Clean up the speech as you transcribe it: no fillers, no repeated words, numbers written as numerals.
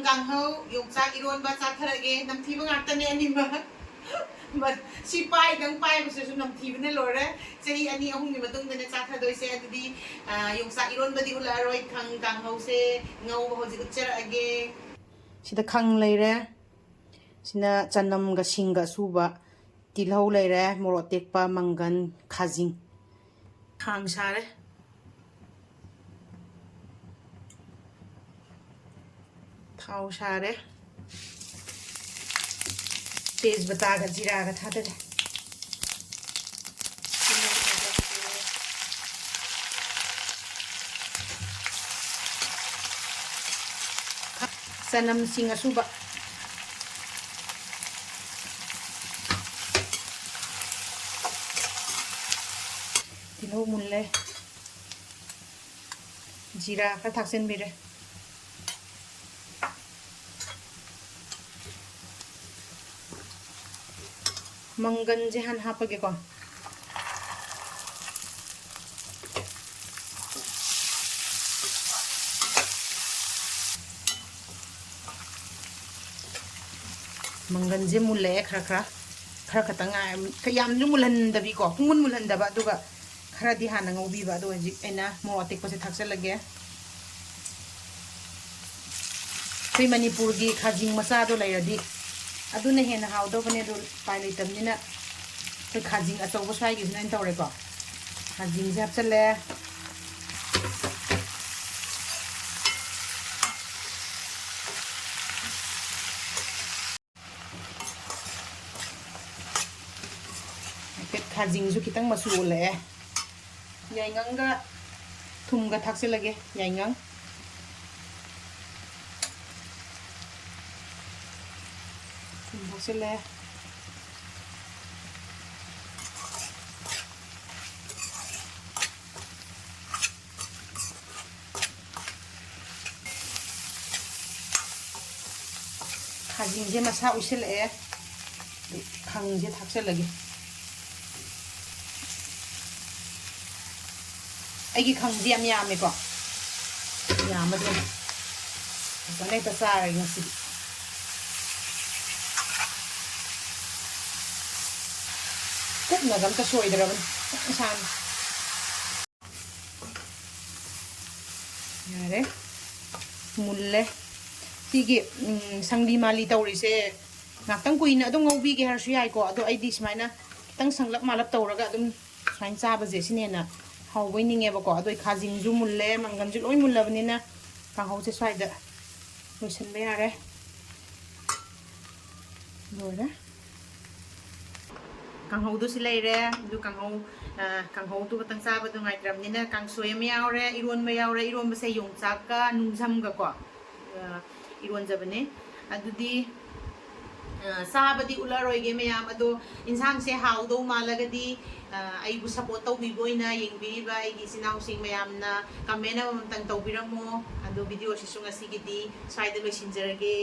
Kanghau, yung sa iron ba sa tharage, namthiba ngakta ni anima. Si pai dang pai basta so namthiba na lore. Say ani ahong ni matong na sa thadoy se adudi yung sa iron ba di ularoy Kanghau se ngau ba hoji utchara age. Sida khang leire. Sina chanam ga singa suba tilhau leire morot tekpa mangan khajing. Khang sare. Thau sare. तेज बतागा जीरा का था दे सनम सिंग सुबा तिलो मुल्ले जीरा का थाक्सन बिरे मंगन जे हन हापगे को मंगन जे मुले खरा खरा खरा खतंगा याम जु मुलन दबी को पुंगुन मुलन दबा दुगा खरा दि हाना ngौबी बा दो जी एना मो अतिक को से थाक्सल लगे कोई मणिपुर की खाजिंग मसा दो लैरदी अदुना हेना हाउदो बने दो पाइ लेतमनिना कोई खाजिंग अचौब स्वाइ गिसना तौरे को खाजिंग से हपचले खाजिंग जो खितंग मसु ले याइंगंगा थुमगा थाक्से लगे याइंगंग ले खाजिंग जे मसा उइसले खंग जे थाक्से लगे आइगी खंग जे याम यामे को याम दे सने त सार ngasi ना गम तो सोई दरबन इंसान यारे मुल्ले सिगे संगली माली तौरी से नाक्तंग कुइना अदुम ngौबी गे हरसु याइ को अदो आइदि स्माइना खितंग संगलप मालप तौरगा अदुम साइन चाबा जे सिनेना हाउबै निंगेबा को अदो खाजिंग जु मुल्ले मंगन जु लोइ मुल्लबनिना कांगौ से स्वाइदा लोइसनबे यारे लोइरा Kanghau du silai re du kanghau tu katang saba du ngai tram nina kangsoy ma yaw re iron ba se yongchak ka nungzam ga ko iron jabane adudi saba di ularoi ge mayam ado insang se haw do malagadi ai bu support taw bi boina yengbi ba ai gi sinau sing mayam na kamena mamtang taw biramo ado video si sunga sigidi side lo sinjarage